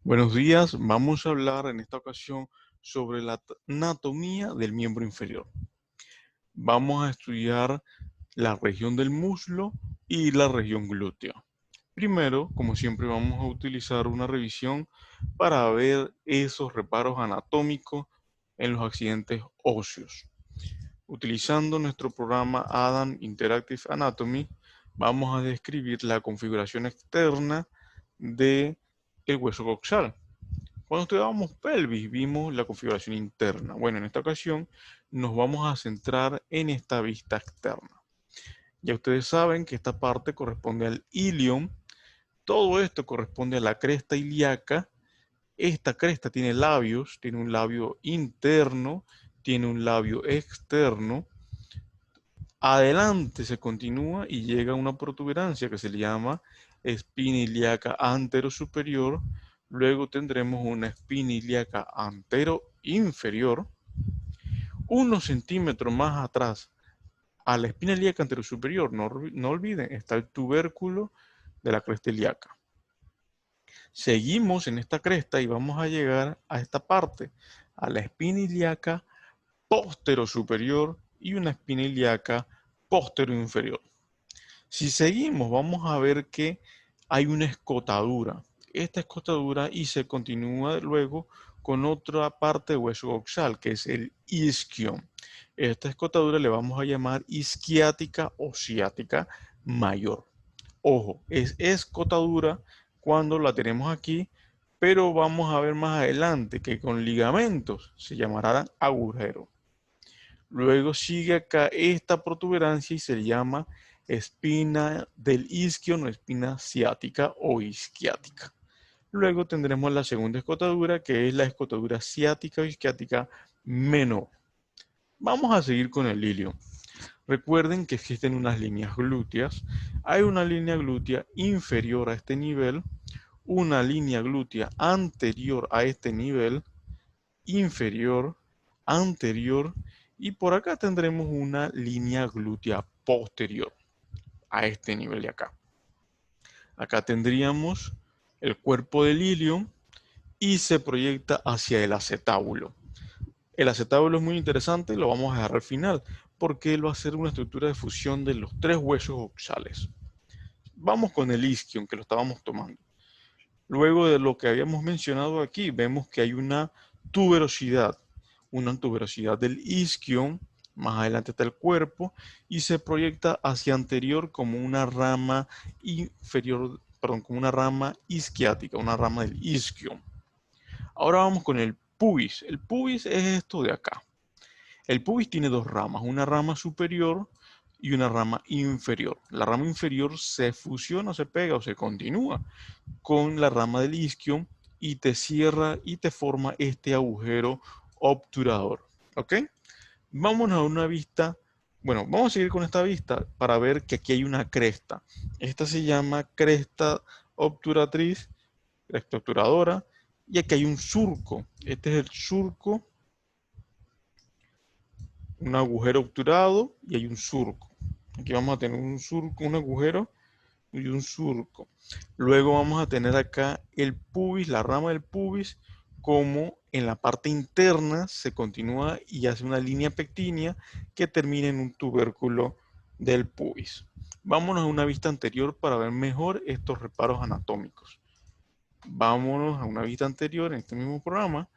Buenos días, vamos a hablar en esta ocasión sobre la anatomía del miembro inferior. Vamos a estudiar la región del muslo y la región glútea. Primero, como siempre, vamos a utilizar una revisión para ver esos reparos anatómicos en los accidentes óseos. Utilizando nuestro programa Adam Interactive Anatomy, vamos a describir la configuración externa del hueso coxal. Cuando estudiábamos pelvis, vimos la configuración interna. Bueno, en esta ocasión nos vamos a centrar en esta vista externa. Ya ustedes saben que esta parte corresponde al ilion. Todo esto corresponde a la cresta ilíaca. Esta cresta tiene labios, tiene un labio interno, tiene un labio externo. Adelante se continúa y llega a una protuberancia que se le llama espina ilíaca anterosuperior. Luego tendremos una espina ilíaca antero-inferior. Unos centímetros más atrás, a la espina ilíaca anterosuperior, no olviden, está el tubérculo de la cresta ilíaca. Seguimos en esta cresta y vamos a llegar a esta parte, a la espina ilíaca posterosuperior y una espina ilíaca posterior-inferior. Si seguimos, vamos a ver que hay una escotadura. Esta escotadura y se continúa luego con otra parte de hueso coxal, que es el isquion. Esta escotadura le vamos a llamar isquiática o ciática mayor. Ojo, es escotadura cuando la tenemos aquí, pero vamos a ver más adelante que con ligamentos se llamará agujero. Luego sigue acá esta protuberancia y se llama espina del isquion o espina ciática o isquiática. Luego tendremos la segunda escotadura, que es la escotadura ciática o isquiática menor. Vamos a seguir con el ilion. Recuerden que existen unas líneas glúteas. Hay una línea glútea inferior a este nivel, una línea glútea anterior a este nivel, inferior, anterior, y por acá tendremos una línea glútea posterior a este nivel de acá. Acá tendríamos el cuerpo del ilion y se proyecta hacia el acetábulo. El acetábulo es muy interesante y lo vamos a dejar al final porque él va a ser una estructura de fusión de los tres huesos coxales. Vamos con el isquion que lo estábamos tomando. Luego de lo que habíamos mencionado aquí, vemos que hay una tuberosidad del isquion, más adelante está el cuerpo, y se proyecta hacia anterior como una rama inferior, perdón, como una rama isquiática, una rama del isquion. Ahora vamos con el pubis. El pubis es esto de acá. El pubis tiene dos ramas, una rama superior y una rama inferior. La rama inferior se fusiona, se pega o se continúa con la rama del isquion y te cierra y te forma este agujero obturador. ¿Ok? Vámonos a una vista. Bueno, vamos a seguir con esta vista para ver que aquí hay una cresta. Esta se llama cresta obturatriz, cresta obturadora, y aquí hay un surco. Este es el surco, un agujero obturado y hay un surco. Aquí vamos a tener un surco, un agujero y un surco. Luego vamos a tener acá el pubis, la rama del pubis, como en la parte interna se continúa y hace una línea pectínea que termina en un tubérculo del pubis. Vámonos a una vista anterior para ver mejor estos reparos anatómicos. Vámonos a una vista anterior en este mismo programa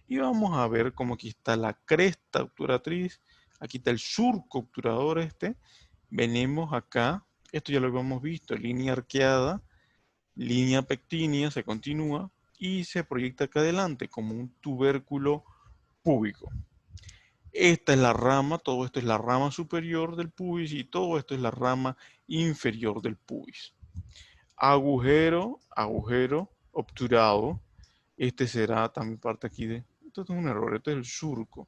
y vamos a ver cómo aquí está la cresta obturatriz, aquí está el surco obturador este. Venimos acá, esto ya lo habíamos visto, línea arqueada, línea pectínea, se continúa y se proyecta acá adelante como un tubérculo púbico. Esta es la rama, todo esto es la rama superior del pubis y todo esto es la rama inferior del pubis. Agujero, agujero obturado. Este será también parte aquí de... Esto es un error, esto es el surco.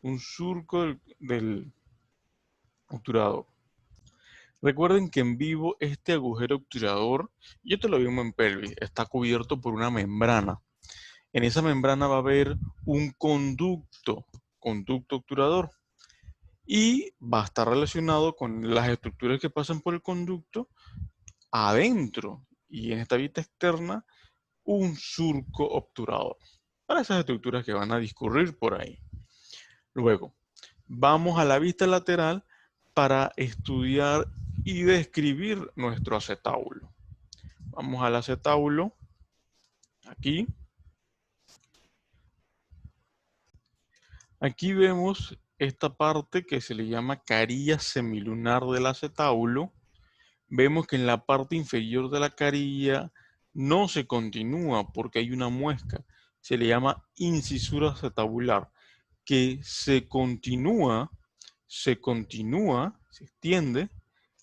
Un surco del obturador. Recuerden que en vivo este agujero obturador, y esto lo vimos en pelvis, está cubierto por una membrana. En esa membrana va a haber un conducto obturador, y va a estar relacionado con las estructuras que pasan por el conducto adentro. Y en esta vista externa un surco obturador para esas estructuras que van a discurrir por ahí. Luego, vamos a la vista lateral para estudiar y describir nuestro acetábulo. Vamos al acetábulo, aquí. Aquí vemos esta parte que se le llama carilla semilunar del acetábulo. Vemos que en la parte inferior de la carilla no se continúa porque hay una muesca. Se le llama incisura acetabular, que se extiende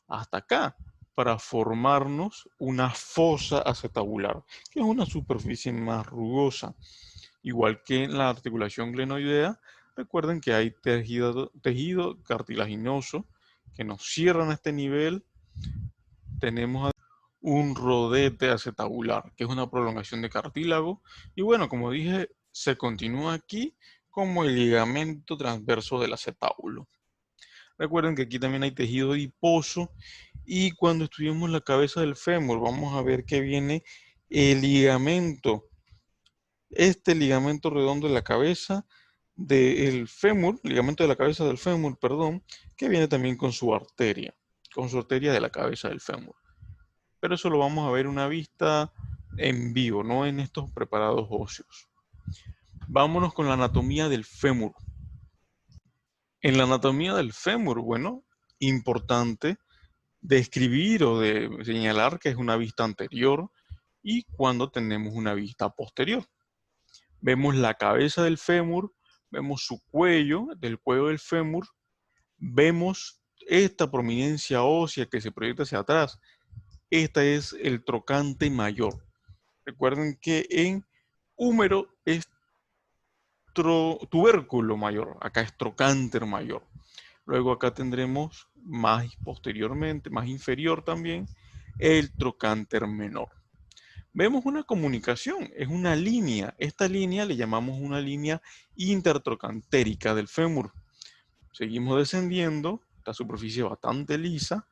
hasta acá para formarnos una fosa acetabular, que es una superficie más rugosa. Igual que en la articulación glenoidea, recuerden que hay tejido cartilaginoso que nos cierran a este nivel. Tenemos un rodete acetabular, que es una prolongación de cartílago. Y bueno, como dije, se continúa aquí como el ligamento transverso del acetábulo. Recuerden que aquí también hay tejido adiposo. Y cuando estudiemos la cabeza del fémur, vamos a ver que viene el ligamento. Este ligamento redondo de la cabeza del fémur, ligamento de la cabeza del fémur, perdón, que viene también con su arteria de la cabeza del fémur. Pero eso lo vamos a ver en una vista en vivo, no en estos preparados óseos. Vámonos con la anatomía del fémur. En la anatomía del fémur, bueno, importante describir o de señalar que es una vista anterior y cuando tenemos una vista posterior. Vemos la cabeza del fémur, vemos su cuello, del cuello del fémur, vemos esta prominencia ósea que se proyecta hacia atrás. Esta es el trocante mayor. Recuerden que en húmero es tubérculo mayor, acá es trocánter mayor. Luego acá tendremos más posteriormente, más inferior también, el trocánter menor. Vemos una comunicación, es una línea. Esta línea le llamamos una línea intertrocantérica del fémur. Seguimos descendiendo, esta superficie bastante lisa,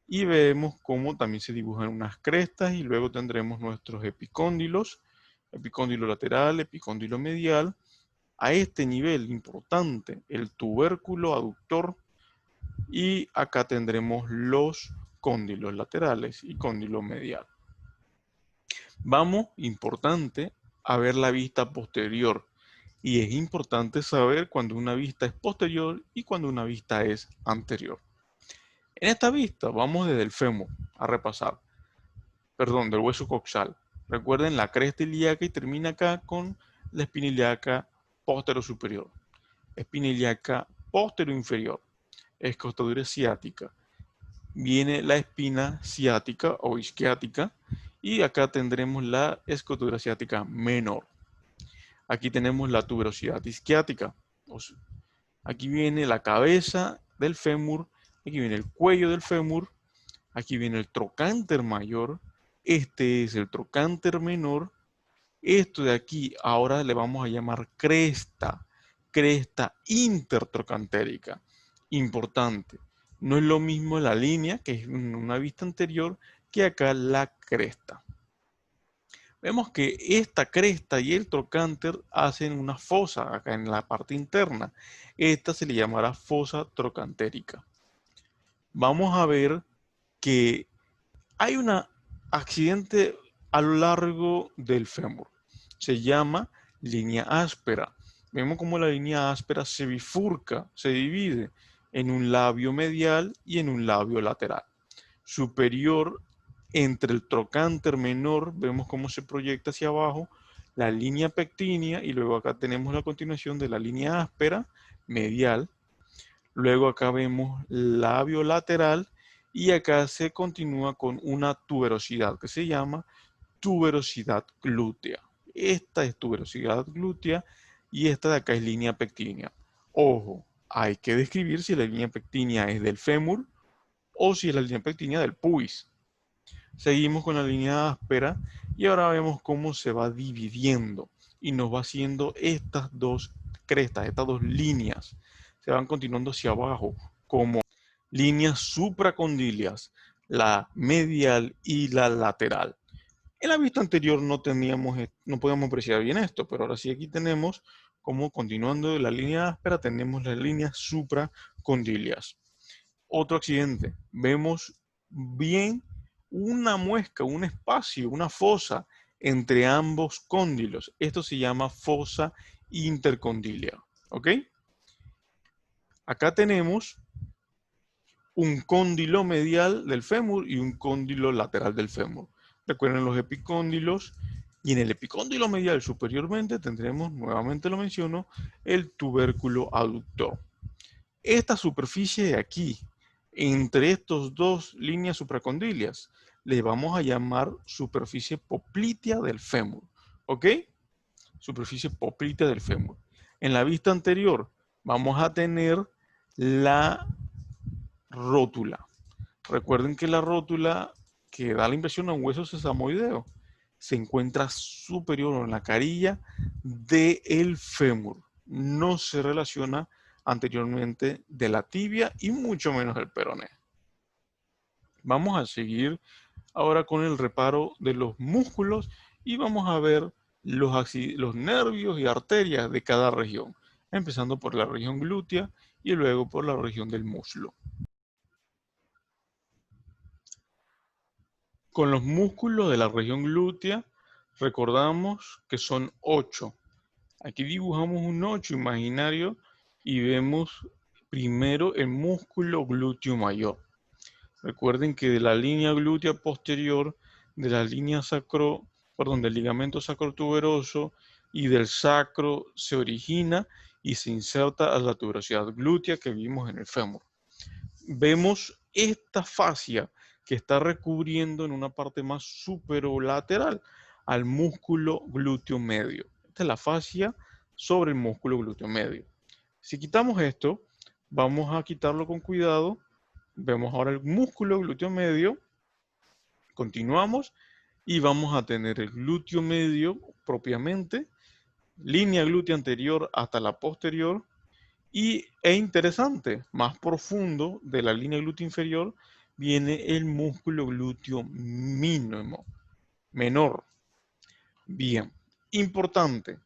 y vemos cómo también se dibujan unas crestas y luego tendremos nuestros epicóndilos, epicóndilo lateral, epicóndilo medial. A este nivel importante, el tubérculo aductor, y acá tendremos los cóndilos laterales y cóndilo medial. Vamos, importante, a ver la vista posterior. Y es importante saber cuando una vista es posterior y cuando una vista es anterior. En esta vista vamos desde el fémur a repasar, perdón, del hueso coxal. Recuerden la cresta ilíaca y termina acá con la espina ilíaca postero superior, espina ilíaca postero inferior, escotadura ciática. Viene la espina ciática o isquiática y acá tendremos la escotadura ciática menor. Aquí tenemos la tuberosidad isquiática. Aquí viene la cabeza del fémur, aquí viene el cuello del fémur, aquí viene el trocánter mayor, este es el trocánter menor, esto de aquí ahora le vamos a llamar cresta, cresta intertrocantérica. Importante, no es lo mismo la línea, que es una vista anterior, que acá la cresta. Vemos que esta cresta y el trocánter hacen una fosa acá en la parte interna. Esta se le llamará fosa trocantérica. Vamos a ver que hay un accidente a lo largo del fémur. Se llama línea áspera. Vemos como la línea áspera se bifurca, se divide en un labio medial y en un labio lateral. Superior entre el trocánter menor, vemos cómo se proyecta hacia abajo la línea pectínea y luego acá tenemos la continuación de la línea áspera medial. Luego acá vemos labio lateral y acá se continúa con una tuberosidad que se llama tuberosidad glútea. Esta es tuberosidad glútea y esta de acá es línea pectínea. Ojo, hay que describir si la línea pectínea es del fémur o si es la línea pectínea del pubis. Seguimos con la línea áspera y ahora vemos cómo se va dividiendo y nos va haciendo estas dos crestas, estas dos líneas. Se van continuando hacia abajo como líneas supracondilias, la medial y la lateral. En la vista anterior no teníamos, no podíamos apreciar bien esto, pero ahora sí aquí tenemos como continuando de la línea áspera tenemos las líneas supracondilias. Otro accidente, vemos bien una muesca, un espacio, una fosa entre ambos cóndilos. Esto se llama fosa intercondilia. ¿Ok? Acá tenemos un cóndilo medial del fémur y un cóndilo lateral del fémur. Recuerden los epicóndilos. Y en el epicóndilo medial superiormente tendremos, nuevamente lo menciono, el tubérculo aductor. Esta superficie de aquí, entre estos dos líneas supracondilias, le vamos a llamar superficie poplitea del fémur. ¿Ok? Superficie poplitea del fémur. En la vista anterior vamos a tener la rótula. Recuerden que la rótula que da la impresión a un hueso sesamoideo se encuentra superior en la carilla del fémur. No se relaciona anteriormente de la tibia y mucho menos del peroné. Vamos a seguir ahora con el reparo de los músculos y vamos a ver los nervios y arterias de cada región, empezando por la región glútea y luego por la región del muslo. Con los músculos de la región glútea, recordamos que son 8. Aquí dibujamos un 8 imaginario y vemos primero el músculo glúteo mayor. Recuerden que de la línea glútea posterior, de la línea del ligamento sacrotuberoso y del sacro se origina y se inserta a la tuberosidad glútea que vimos en el fémur. Vemos esta fascia que está recubriendo en una parte más superolateral al músculo glúteo medio. Esta es la fascia sobre el músculo glúteo medio. Si quitamos esto, vamos a quitarlo con cuidado. Vemos ahora el músculo glúteo medio. Continuamos y vamos a tener el glúteo medio propiamente, línea glútea anterior hasta la posterior. Y es interesante, más profundo de la línea glútea inferior viene el músculo glúteo mínimo, menor. Bien, importante.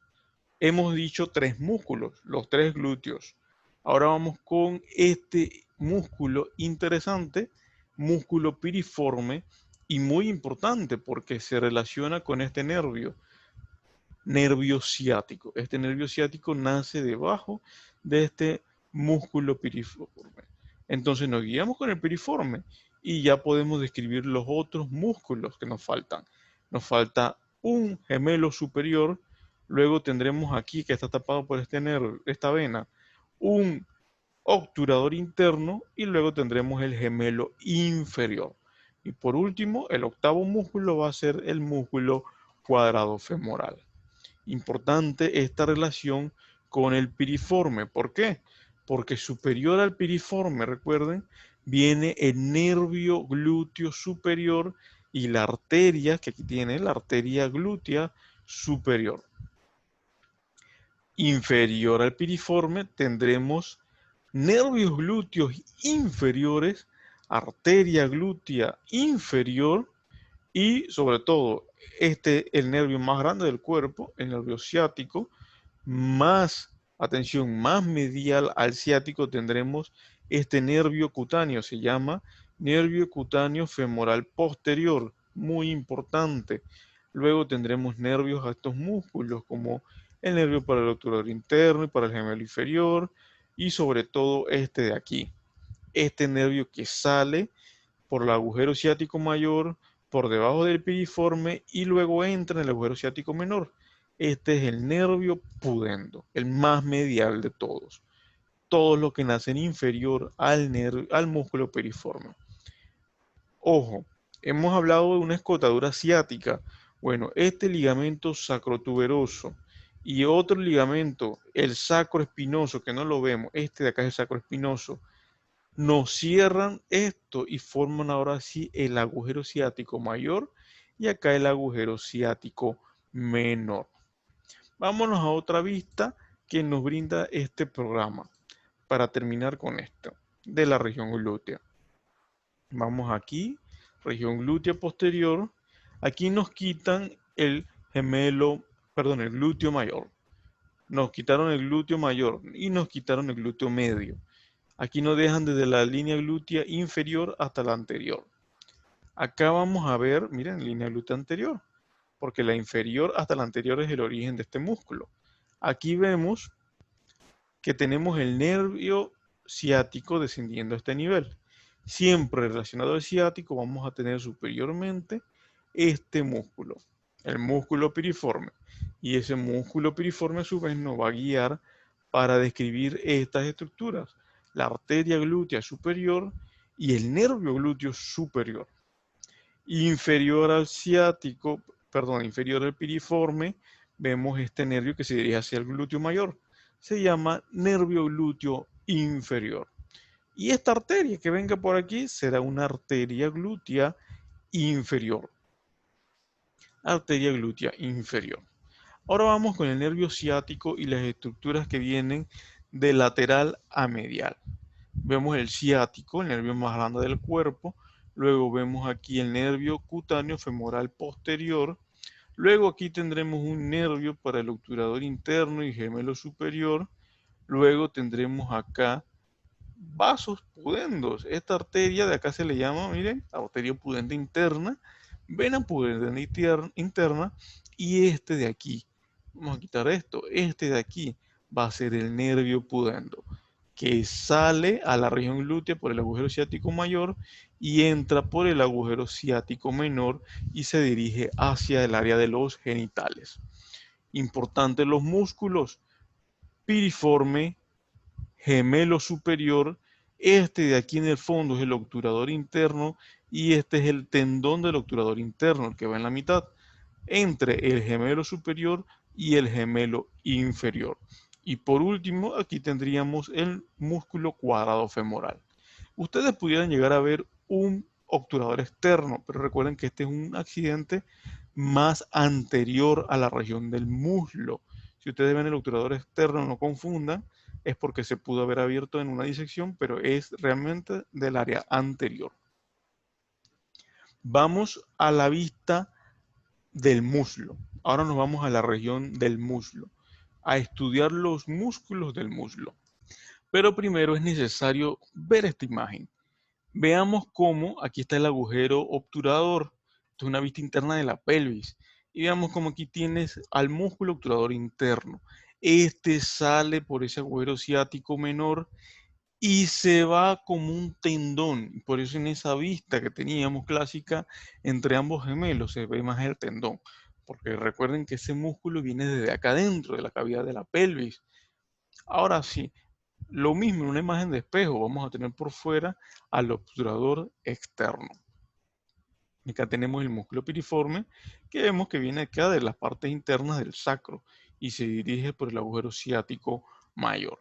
Hemos dicho 3 músculos, los 3 glúteos. Ahora vamos con este músculo interesante, músculo piriforme, y muy importante porque se relaciona con este nervio ciático. Este nervio ciático nace debajo de este músculo piriforme. Entonces nos guiamos con el piriforme y ya podemos describir los otros músculos que nos faltan. Nos falta un gemelo superior, luego tendremos aquí que está tapado por este nervio, esta vena, un obturador interno y luego tendremos el gemelo inferior. Y por último, el octavo músculo va a ser el músculo cuadrado femoral. Importante esta relación con el piriforme. ¿Por qué? Porque superior al piriforme, recuerden, viene el nervio glúteo superior y la arteria, que aquí tiene la arteria glútea superior. Inferior al piriforme tendremos nervios glúteos inferiores, arteria glútea inferior y sobre todo el nervio más grande del cuerpo, el nervio ciático, más, atención, más medial al ciático tendremos este nervio cutáneo, se llama nervio cutáneo femoral posterior, muy importante. Luego tendremos nervios a estos músculos como el nervio para el obturador interno y para el gemelo inferior y sobre todo este de aquí, este nervio que sale por el agujero ciático mayor, por debajo del piriforme y luego entra en el agujero ciático menor. Este es el nervio pudendo, el más medial de todos. Todos los que nacen inferior al músculo piriforme. Ojo, hemos hablado de una escotadura ciática. Bueno, este ligamento sacrotuberoso y otro ligamento, el sacroespinoso, que no lo vemos, este de acá es el sacroespinoso, nos cierran esto y forman ahora sí el agujero ciático mayor y acá el agujero ciático menor. Vámonos a otra vista que nos brinda este programa para terminar con esto de la región glútea. Vamos aquí, región glútea posterior. Aquí nos quitan el el glúteo mayor. Nos quitaron el glúteo mayor y nos quitaron el glúteo medio. Aquí nos dejan desde la línea glútea inferior hasta la anterior. Acá vamos a ver, miren, línea glútea anterior, porque la inferior hasta la anterior es el origen de este músculo. Aquí vemos que tenemos el nervio ciático descendiendo a este nivel. Siempre relacionado al ciático vamos a tener superiormente este músculo, el músculo piriforme. Y ese músculo piriforme a su vez nos va a guiar para describir estas estructuras, la arteria glútea superior y el nervio glúteo superior. Inferior al ciático, perdón, inferior al piriforme, vemos este nervio que se dirige hacia el glúteo mayor. Se llama nervio glúteo inferior. Y esta arteria que venga por aquí será una arteria glútea inferior. Arteria glútea inferior. Ahora vamos con el nervio ciático y las estructuras que vienen de lateral a medial. Vemos el ciático, el nervio más grande del cuerpo. Luego vemos aquí el nervio cutáneo femoral posterior. Luego aquí tendremos un nervio para el obturador interno y gemelo superior. Luego tendremos acá vasos pudendos. Esta arteria de acá se le llama, miren, arteria pudenda interna, vena pudenda interna y este de aquí. Vamos a quitar esto. Este de aquí va a ser el nervio pudendo, que sale a la región glútea por el agujero ciático mayor y entra por el agujero ciático menor y se dirige hacia el área de los genitales. Importante los músculos piriforme, gemelo superior, este de aquí en el fondo es el obturador interno y este es el tendón del obturador interno, el que va en la mitad, entre el gemelo superior y el gemelo inferior. Y por último, aquí tendríamos el músculo cuadrado femoral. Ustedes pudieran llegar a ver un obturador externo, pero recuerden que este es un accidente más anterior a la región del muslo. Si ustedes ven el obturador externo, no confundan, es porque se pudo haber abierto en una disección, pero es realmente del área anterior. Vamos a la vista del muslo. Ahora nos vamos a la región del muslo, a estudiar los músculos del muslo. Pero primero es necesario ver esta imagen. Veamos cómo aquí está el agujero obturador. Esto es una vista interna de la pelvis. Y veamos cómo aquí tienes al músculo obturador interno. Este sale por ese agujero ciático menor y se va como un tendón. Por eso en esa vista que teníamos clásica entre ambos gemelos se ve más el tendón. Porque recuerden que ese músculo viene desde acá adentro, de la cavidad de la pelvis. Ahora sí, lo mismo en una imagen de espejo, vamos a tener por fuera al obturador externo. Acá tenemos el músculo piriforme, que vemos que viene acá de las partes internas del sacro y se dirige por el agujero ciático mayor.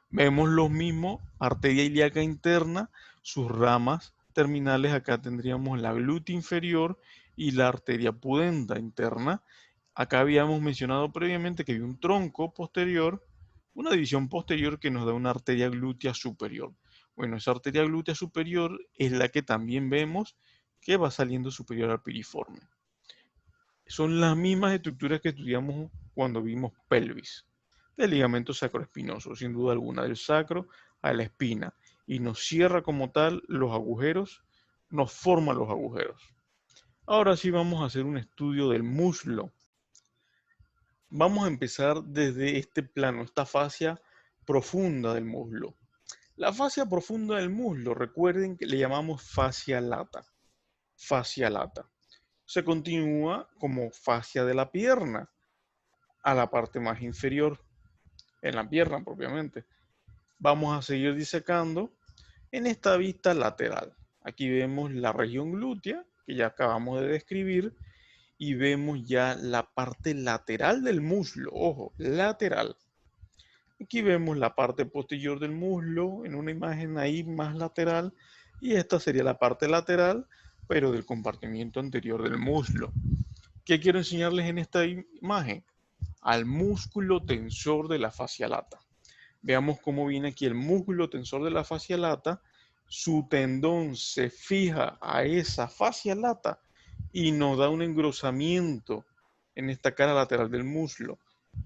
Vemos lo mismo, arteria ilíaca interna, sus ramas terminales, acá tendríamos la glútea inferior y la arteria pudenda interna. Acá habíamos mencionado previamente que había un tronco posterior, una división posterior que nos da una arteria glútea superior. Bueno, esa arteria glútea superior es la que también vemos que va saliendo superior al piriforme. Son las mismas estructuras que estudiamos cuando vimos pelvis, del ligamento sacroespinoso, sin duda alguna, del sacro a la espina, y nos cierra como tal los agujeros, nos forma los agujeros. Ahora sí vamos a hacer un estudio del muslo. Vamos a empezar desde este plano, esta fascia profunda del muslo. La fascia profunda del muslo, recuerden que le llamamos fascia lata. Fascia lata. Se continúa como fascia de la pierna a la parte más inferior, en la pierna propiamente. Vamos a seguir disecando en esta vista lateral. Aquí vemos la región glútea, que ya acabamos de describir, y vemos ya la parte lateral del muslo, ojo, lateral. Aquí vemos la parte posterior del muslo en una imagen ahí más lateral, y esta sería la parte lateral, pero del compartimiento anterior del muslo. ¿Qué quiero enseñarles en esta imagen? Al músculo tensor de la fascia lata. Veamos cómo viene aquí el músculo tensor de la fascia lata. Su tendón se fija a esa fascia lata y nos da un engrosamiento en esta cara lateral del muslo.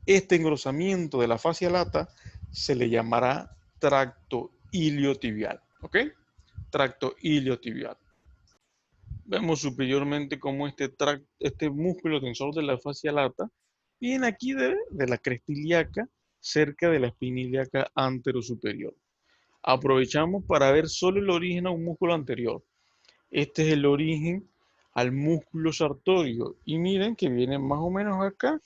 Este engrosamiento de la fascia lata se le llamará tracto iliotibial, ¿ok? Tracto iliotibial. Vemos superiormente cómo este músculo tensor de la fascia lata viene aquí de la cresta ilíaca, cerca de la espina ilíaca anterosuperior. Aprovechamos para ver solo el origen a un músculo anterior. Este es el origen al músculo sartorio. Y miren que viene más o menos acá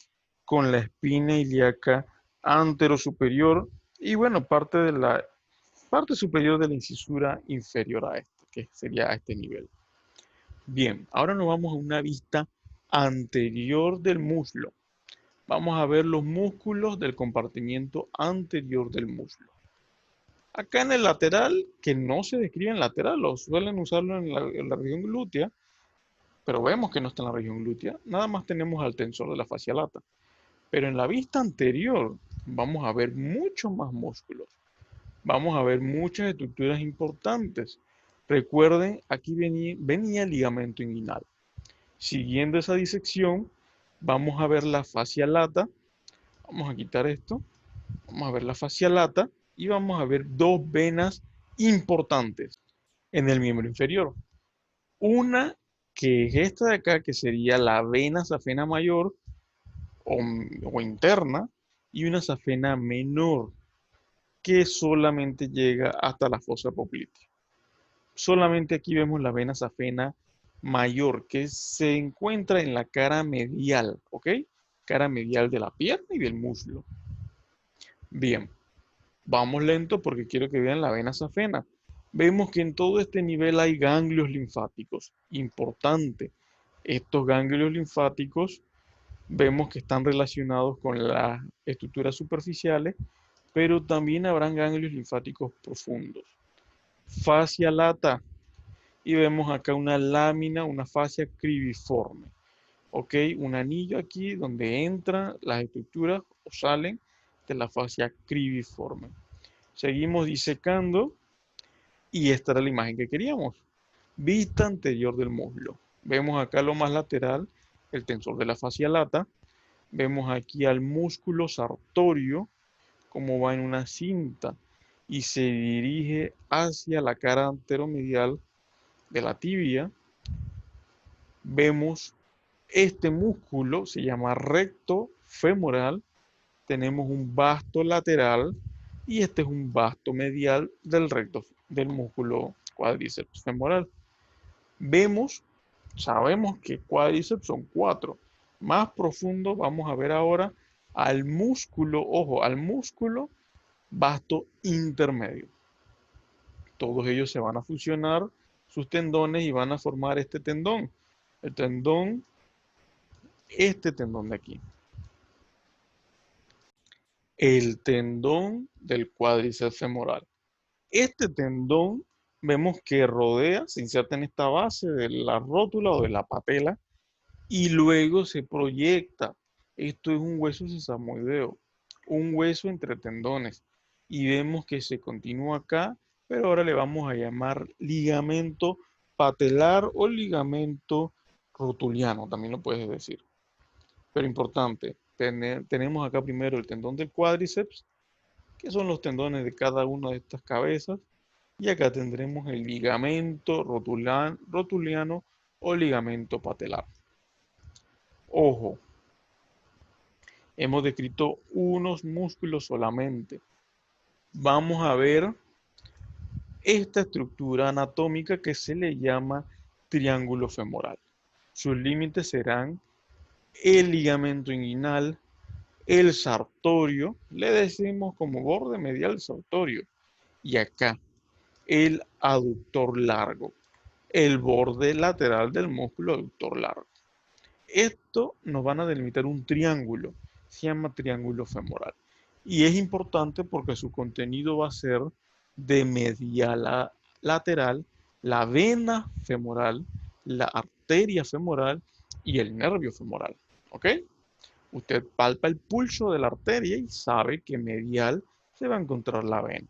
con la espina ilíaca anterosuperior y bueno, parte de la parte superior de la incisura inferior a esta, que sería a este nivel. Bien, ahora nos vamos a una vista anterior del muslo. Vamos a ver los músculos del compartimiento anterior del muslo. Acá en el lateral, que no se describe en lateral, lo suelen usarlo en la región glútea, pero vemos que no está en la región glútea, nada más tenemos al tensor de la fascia lata. Pero en la vista anterior vamos a ver muchos más músculos, vamos a ver muchas estructuras importantes. Recuerden, aquí venía el ligamento inguinal. Siguiendo esa disección, vamos a ver la fascia lata, vamos a quitar esto, vamos a ver la fascia lata y vamos a ver dos venas importantes en el miembro inferior. Una que es esta de acá, que sería la vena safena mayor o interna, y una safena menor, que solamente llega hasta la fosa poplitea. Solamente aquí vemos la vena safena mayor, que se encuentra en la cara medial, ¿ok? Cara medial de la pierna y del muslo. Bien, vamos lento porque quiero que vean la vena safena. Vemos que en todo este nivel hay ganglios linfáticos. Importante, estos ganglios linfáticos vemos que están relacionados con las estructuras superficiales, pero también habrán ganglios linfáticos profundos. Fascia lata, y vemos acá una lámina, una fascia cribiforme. ¿Ok? Un anillo aquí donde entran las estructuras o salen de la fascia cribiforme. Seguimos disecando y esta era la imagen que queríamos. Vista anterior del muslo. Vemos acá lo más lateral, el tensor de la fascia lata. Vemos aquí al músculo sartorio, como va en una cinta y se dirige hacia la cara anteromedial de la tibia. Vemos este músculo, se llama recto femoral. Tenemos un vasto lateral y este es un vasto medial del recto del músculo cuádriceps femoral. Sabemos que cuádriceps son 4. Más profundo vamos a ver ahora al músculo, ojo, al músculo vasto intermedio. Todos ellos se van a fusionar sus tendones y van a formar este tendón. Este tendón de aquí. El tendón del cuádriceps femoral. Este tendón vemos que rodea, se inserta en esta base de la rótula o de la patela y luego se proyecta. Esto es un hueso sesamoideo, un hueso entre tendones. Y vemos que se continúa acá, pero ahora le vamos a llamar ligamento patelar o ligamento rotuliano, también lo puedes decir. Pero importante, tenemos acá primero el tendón del cuádriceps, que son los tendones de cada una de estas cabezas. Y acá tendremos el ligamento rotuliano o ligamento patelar. Ojo, hemos descrito unos músculos solamente. Vamos a ver esta estructura anatómica que se le llama triángulo femoral. Sus límites serán el ligamento inguinal, el sartorio, le decimos como borde medial sartorio, y acá el aductor largo, el borde lateral del músculo aductor largo. Esto nos van a delimitar un triángulo, se llama triángulo femoral. Y es importante porque su contenido va a ser de medial a lateral, la vena femoral, la arteria femoral y el nervio femoral. ¿Ok? Usted palpa el pulso de la arteria y sabe que medial se va a encontrar la vena.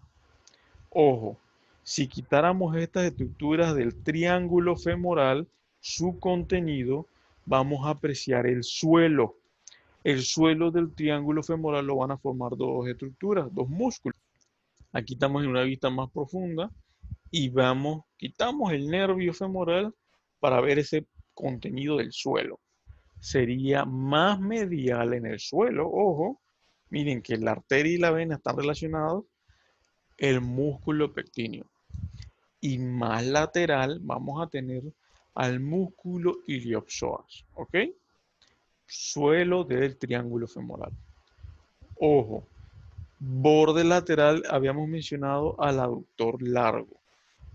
Ojo, si quitáramos estas estructuras del triángulo femoral, su contenido, vamos a apreciar el suelo. El suelo del triángulo femoral lo van a formar dos estructuras, dos músculos. Aquí estamos en una vista más profunda y quitamos el nervio femoral para ver ese contenido del suelo. Sería más medial en el suelo, ojo, miren que la arteria y la vena están relacionados, el músculo pectíneo. Y más lateral vamos a tener al músculo iliopsoas, ¿ok? Suelo del triángulo femoral. Ojo, borde lateral habíamos mencionado al aductor largo.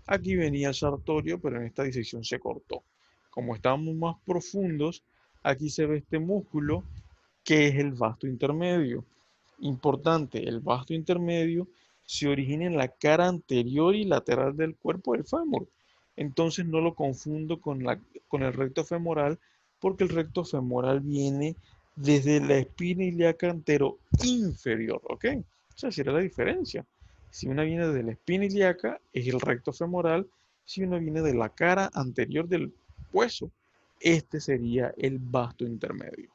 Aquí venía el sartorio, pero en esta disección se cortó. Como estábamos más profundos, aquí se ve este músculo que es el vasto intermedio. Importante, el vasto intermedio se origina en la cara anterior y lateral del cuerpo del fémur. Entonces no lo confundo con el recto femoral, porque el recto femoral viene desde la espina ilíaca antero inferior, ¿ok? Esa sería la diferencia. Si una viene de la espina ilíaca, es el recto femoral. Si uno viene de la cara anterior del hueso, este sería el vasto intermedio.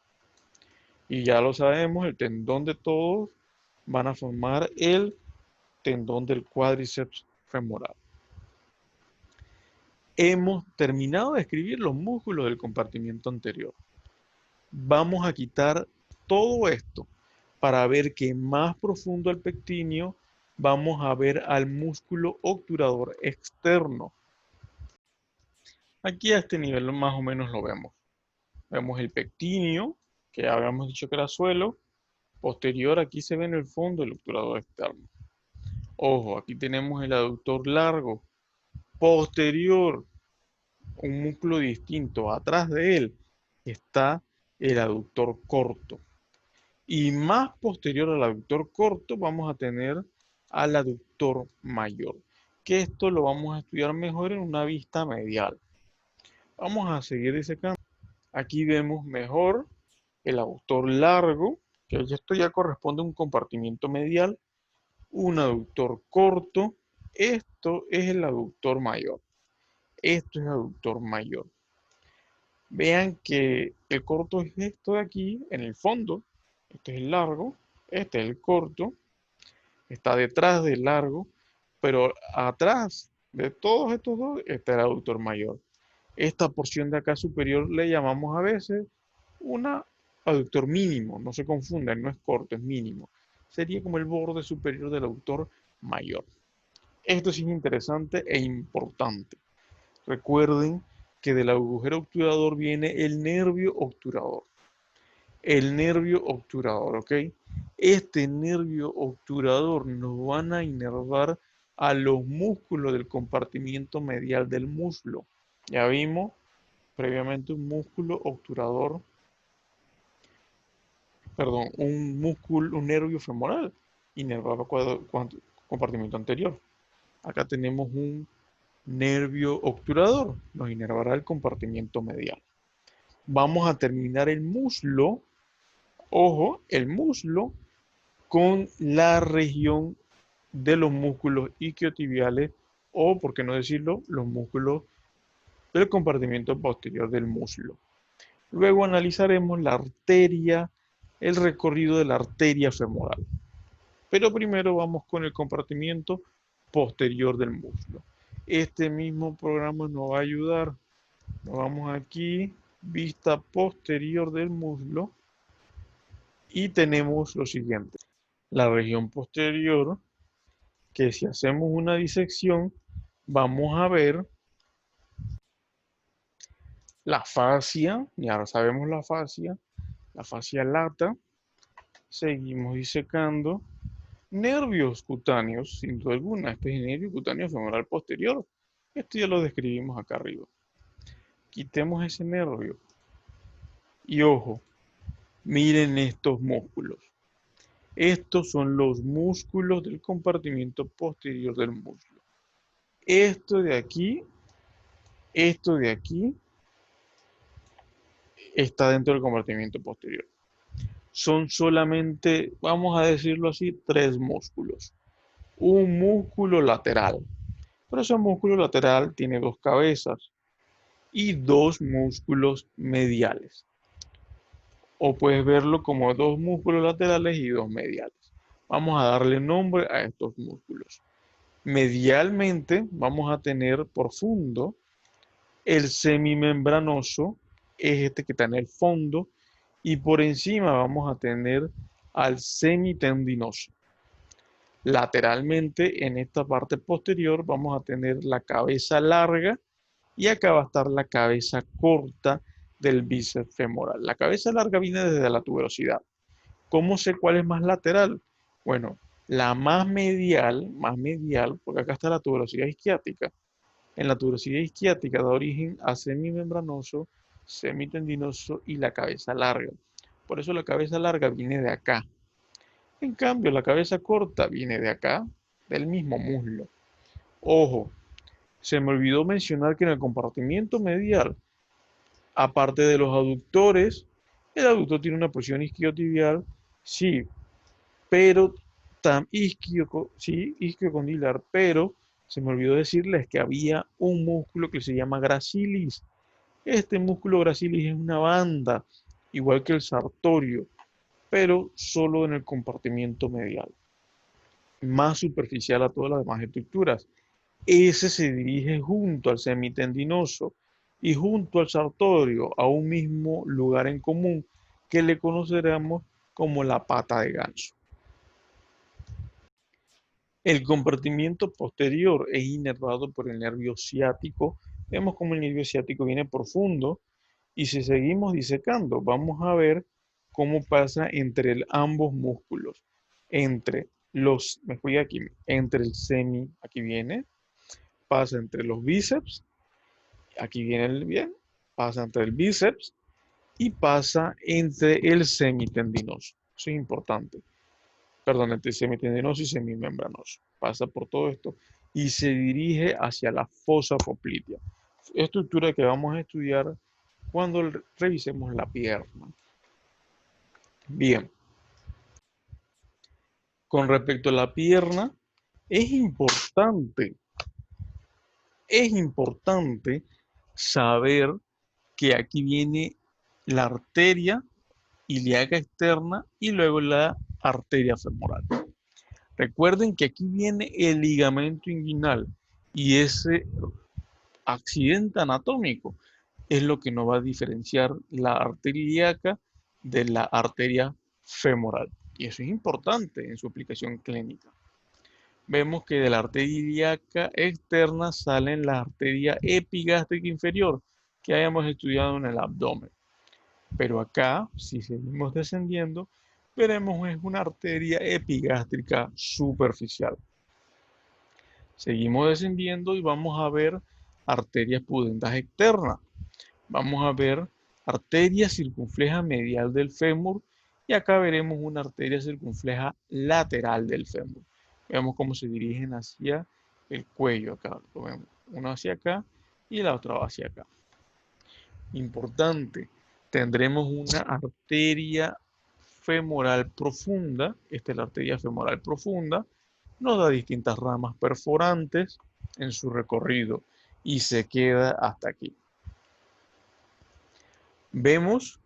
Y ya lo sabemos, el tendón de todos van a formar el tendón del cuádriceps femoral. Hemos terminado de escribir los músculos del compartimiento anterior. Vamos a quitar todo esto para ver que más profundo al pectíneo vamos a ver al músculo obturador externo. Aquí a este nivel más o menos lo vemos. Vemos el pectíneo, que habíamos dicho que era suelo. Posterior, aquí se ve en el fondo el obturador externo. Ojo, aquí tenemos el aductor largo. Posterior, un músculo distinto. Atrás de él está el aductor corto. Y más posterior al aductor corto vamos a tener al aductor mayor. Que esto lo vamos a estudiar mejor en una vista medial. Vamos a seguir disecando. Aquí vemos mejor el aductor largo, que esto ya corresponde a un compartimiento medial, un aductor corto, esto es el aductor mayor, esto es aductor mayor. Vean que el corto es esto de aquí, en el fondo, este es el largo, este es el corto, está detrás del largo, pero atrás de todos estos dos está el aductor mayor. Esta porción de acá superior le llamamos a veces una aductor mínimo, no se confundan, no es corto, es mínimo. Sería como el borde superior del aductor mayor. Esto sí es interesante e importante. Recuerden que del agujero obturador viene el nervio obturador. El nervio obturador, ¿ok? Este nervio obturador nos van a inervar a los músculos del compartimiento medial del muslo. Ya vimos previamente un músculo obturador, perdón, un músculo, un nervio femoral inervaba compartimiento anterior. Acá tenemos un nervio obturador, nos inervará el compartimiento medial. Vamos a terminar el muslo, ojo, el muslo con la región de los músculos isquiotibiales o, por qué no decirlo, los músculos del compartimiento posterior del muslo. Luego analizaremos la arteria, el recorrido de la arteria femoral. Pero primero vamos con el compartimiento posterior del muslo. Este mismo programa nos va a ayudar. Nos vamos aquí, vista posterior del muslo, y tenemos lo siguiente. La región posterior, que si hacemos una disección, vamos a ver la fascia, ya sabemos la fascia lata, seguimos disecando nervios cutáneos, sin duda alguna. Este es el nervio cutáneo femoral posterior. Esto ya lo describimos acá arriba. Quitemos ese nervio. Y ojo, miren estos músculos. Estos son los músculos del compartimiento posterior del muslo. Esto de aquí está dentro del compartimiento posterior. Son solamente, vamos a decirlo así, 3 músculos. Un músculo lateral, pero ese músculo lateral tiene 2 cabezas y dos músculos mediales. O puedes verlo como dos músculos laterales y dos mediales. Vamos a darle nombre a estos músculos. Medialmente vamos a tener profundo el semimembranoso, es este que está en el fondo, y por encima vamos a tener al semitendinoso. Lateralmente, en esta parte posterior, vamos a tener la cabeza larga y acá va a estar la cabeza corta del bíceps femoral. La cabeza larga viene desde la tuberosidad. ¿Cómo sé cuál es más lateral? Bueno, la más medial, porque acá está la tuberosidad isquiática. En la tuberosidad isquiática da origen a semimembranoso, semitendinoso y la cabeza larga. Por eso la cabeza larga viene de acá. En cambio, la cabeza corta viene de acá, del mismo muslo. Ojo, se me olvidó mencionar que en el compartimiento medial, aparte de los aductores, el aductor tiene una porción isquiotibial, sí, pero sí, isquiocondylar, pero se me olvidó decirles que había un músculo que se llama gracilis. Este músculo gracilis es una banda, igual que el sartorio, pero solo en el compartimiento medial, más superficial a todas las demás estructuras. Ese se dirige junto al semitendinoso y junto al sartorio a un mismo lugar en común que le conoceremos como la pata de ganso. El compartimiento posterior es inervado por el nervio ciático. Vemos como el nervio ciático viene profundo y si seguimos disecando, vamos a ver cómo pasa entre ambos músculos. Me fui aquí, entre el aquí viene, pasa entre los bíceps, aquí viene el bien, pasa entre el bíceps y pasa entre el semitendinoso. Eso es importante. Perdón, entre semitendinoso y semimembranoso. Pasa por todo esto y se dirige hacia la fosa poplitea. Estructura que vamos a estudiar cuando revisemos la pierna. Bien, con respecto a la pierna, es importante, es importante saber que aquí viene la arteria ilíaca externa y luego la arteria femoral. Recuerden que aquí viene el ligamento inguinal y ese accidente anatómico es lo que nos va a diferenciar la arteria ilíaca de la arteria femoral. Y eso es importante en su aplicación clínica. Vemos que de la arteria ilíaca externa salen la arteria epigástrica inferior que hayamos estudiado en el abdomen. Pero acá, si seguimos descendiendo, veremos es una arteria epigástrica superficial. Seguimos descendiendo y vamos a ver arterias pudentas externas. Vamos a ver arteria circunfleja medial del fémur y acá veremos una arteria circunfleja lateral del fémur. Veamos cómo se dirigen hacia el cuello acá. Lo vemos. Uno hacia acá y la otra hacia acá. Importante, tendremos una arteria femoral profunda. Esta es la arteria femoral profunda. Nos da distintas ramas perforantes en su recorrido y se queda hasta aquí. Vemos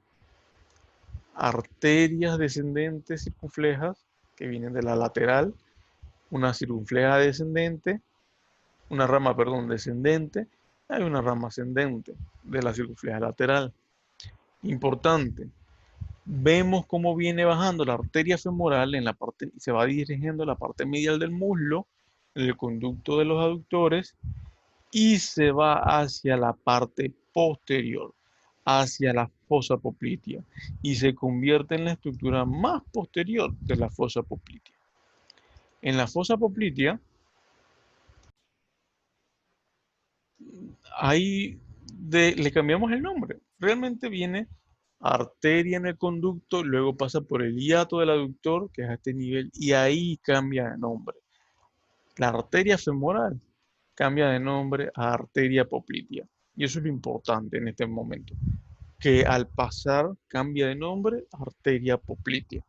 arterias descendentes circunflejas que vienen de la lateral, una circunfleja descendente, una rama, perdón, descendente, hay una rama ascendente de la circunfleja lateral. Importante, vemos cómo viene bajando la arteria femoral en la parte, se va dirigiendo a la parte medial del muslo, en el conducto de los aductores, y se va hacia la parte posterior, hacia la fosa poplitea, y se convierte en la estructura más posterior de la fosa poplitea. En la fosa poplitea, ahí le cambiamos el nombre. Realmente viene arteria en el conducto, luego pasa por el hiato del aductor, que es a este nivel, y ahí cambia de nombre. La arteria femoral cambia de nombre a arteria poplitea. Y eso es lo importante en este momento, que al pasar cambia de nombre a arteria poplitea.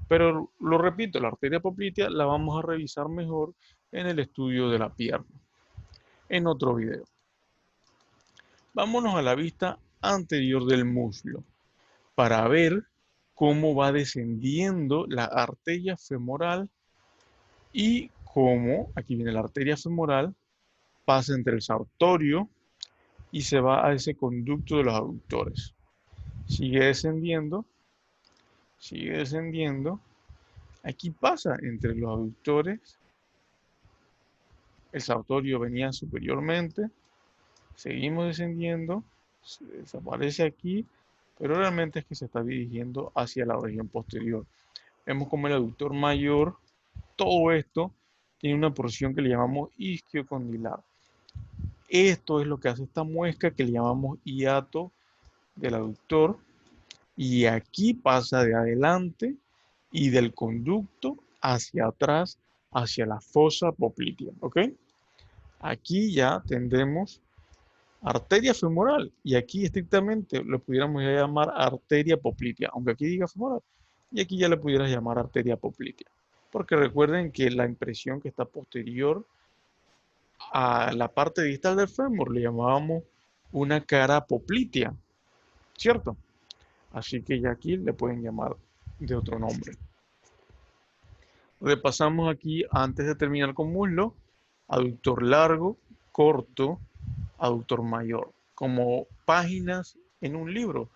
Pero lo repito, la arteria poplitea la vamos a revisar mejor en el estudio de la pierna, en otro video. Vámonos a la vista anterior del muslo para ver cómo va descendiendo la arteria femoral y cómo, aquí viene la arteria femoral, pasa entre el sartorio y se va a ese conducto de los aductores. Sigue descendiendo, sigue descendiendo. Aquí pasa entre los aductores. El sartorio venía superiormente. Seguimos descendiendo. Se desaparece aquí, pero realmente es que se está dirigiendo hacia la región posterior. Vemos como el aductor mayor, todo esto tiene una porción que le llamamos isquiocondilar. Esto es lo que hace esta muesca que le llamamos hiato del aductor, y aquí pasa de adelante y del conducto hacia atrás, hacia la fosa poplitea, ¿ok? Aquí ya tendremos arteria femoral y aquí estrictamente lo pudiéramos ya llamar arteria poplitea, aunque aquí diga femoral, y aquí ya le pudieras llamar arteria poplitea, porque recuerden que la impresión que está posterior a la parte distal del fémur le llamábamos una cara poplitea, ¿cierto? Así que ya aquí le pueden llamar de otro nombre. Repasamos aquí antes de terminar con muslo: aductor largo, corto, aductor mayor. Como páginas en un libro.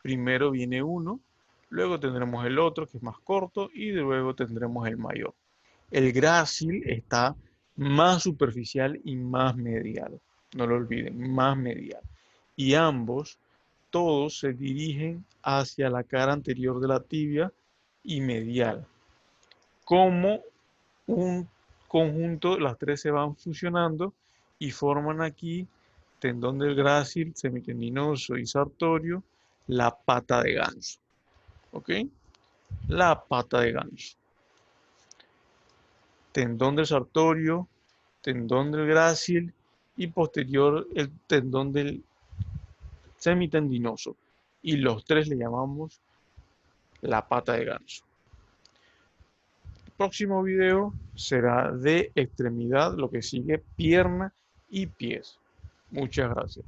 Primero viene uno, luego tendremos el otro que es más corto y luego tendremos el mayor. El grácil está más superficial y más medial. No lo olviden, más medial. Y ambos, todos se dirigen hacia la cara anterior de la tibia y medial. Como un conjunto, las tres se van fusionando y forman aquí tendón del grácil, semitendinoso y sartorio, la pata de ganso. ¿Ok? La pata de ganso. Tendón del sartorio, tendón del grácil y posterior el tendón del semitendinoso. Y los tres le llamamos la pata de ganso. El próximo video será de extremidad, lo que sigue pierna y pies. Muchas gracias.